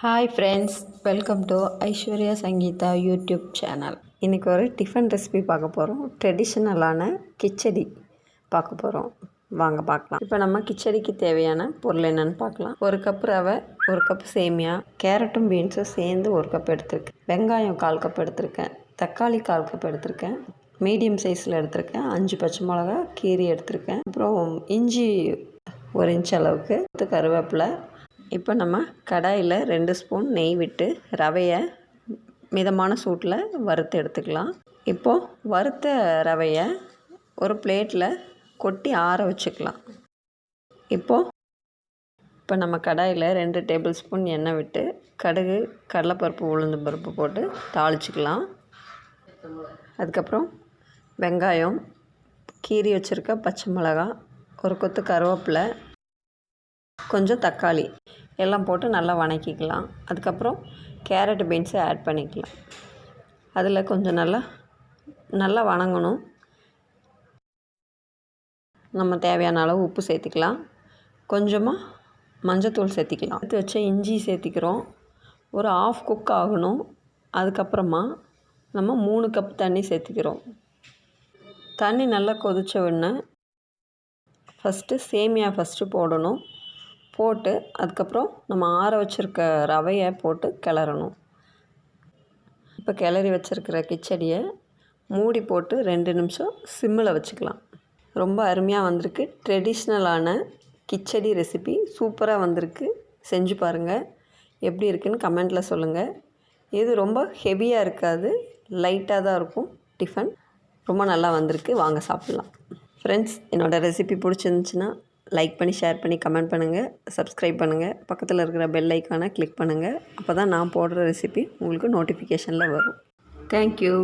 Hi friends, welcome to Aishwarya Sangeetha YouTube channel. இன்றைக்கி ஒரு tiffin recipe பார்க்க போகிறோம். ட்ரெடிஷ்னலான கிச்சடி பார்க்க போகிறோம். வாங்க பார்க்கலாம். இப்போ நம்ம கிச்சடிக்கு தேவையான பொருள் என்னென்னு பார்க்கலாம். 1 கப் ரவை, 1 கப் சேமியா, கேரட்டும் பீன்ஸும் சேர்ந்து 1 கப் எடுத்திருக்கேன். வெங்காயம் 1/4 கப் எடுத்திருக்கேன். தக்காளி 1/4 கப் எடுத்திருக்கேன். மீடியம் சைஸில் எடுத்திருக்கேன். 5 பச்சை மிளகா கீரி எடுத்திருக்கேன். அப்புறம் இஞ்சி 1 இன்ச் அளவுக்கு, கருவேப்பிலை. இப்போ நம்ம கடாயில் 2 ஸ்பூன் நெய் விட்டு ரவையை மிதமான சூட்டில் வறுத்து எடுத்துக்கலாம். இப்போது வறுத்த ரவையை ஒரு பிளேட்டில் கொட்டி ஆற வச்சுக்கலாம். இப்போ நம்ம கடாயில் 2 டேபிள் ஸ்பூன் எண்ணெய் விட்டு கடுகு, கடலைப்பருப்பு, உளுந்தம் பருப்பு போட்டு தாளிச்சிக்கலாம். அதுக்கப்புறம் வெங்காயம், கீரி வச்சுருக்க பச்சை மிளகா, 1 கொத்து கருவேப்பிலை, கொஞ்சம் தக்காளி எல்லாம் போட்டு நல்லா வணக்கிக்கலாம். அதுக்கப்புறம் கேரட் பீன்ஸை ஆட் பண்ணிக்கலாம். அதில் கொஞ்சம் நல்லா வணங்கணும். நம்ம தேவையான அளவு உப்பு சேர்த்திக்கலாம். கொஞ்சமாக மஞ்சத்தூள் சேர்த்திக்கலாம். எடுத்து வச்ச இஞ்சி சேர்த்திக்கிறோம். ஒரு 1/2 குக் ஆகணும். அதுக்கப்புறமா நம்ம 3 கப் தண்ணி சேர்த்திக்கிறோம். தண்ணி நல்லா கொதித்த உடனே சேமியா போடணும். போட்டு அதுக்கப்புறம் நம்ம ஆற வச்சுருக்க ரவையை போட்டு கிளறணும். இப்போ கிளறி வச்சுருக்கிற கிச்சடியை மூடி போட்டு 2 நிமிஷம் சிம்மில் வச்சுக்கலாம். ரொம்ப அருமையாக வந்திருக்கு. ட்ரெடிஷ்னலான கிச்சடி ரெசிபி சூப்பராக வந்திருக்கு. செஞ்சு பாருங்கள். எப்படி இருக்குன்னு கமெண்ட்டில் சொல்லுங்கள். இது ரொம்ப ஹெவியாக இருக்காது, லைட்டாக தான் இருக்கும். டிஃபன் ரொம்ப நல்லா வந்திருக்கு. வாங்க சாப்பிட்லாம். ஃப்ரெண்ட்ஸ், என்னோடய ரெசிபி பிடிச்சிருந்துச்சின்னா லைக் பண்ணி, ஷேர் பண்ணி, கமெண்ட் பண்ணுங்கள், சப்ஸ்கிரைப் பண்ணுங்கள். பக்கத்தில் இருக்கிற பெல் ஐக்கானை கிளிக் பண்ணுங்கள். அப்போ தான் நான் போடுற ரெசிபி உங்களுக்கு நோட்டிஃபிகேஷனில் வரும். தேங்க்யூ.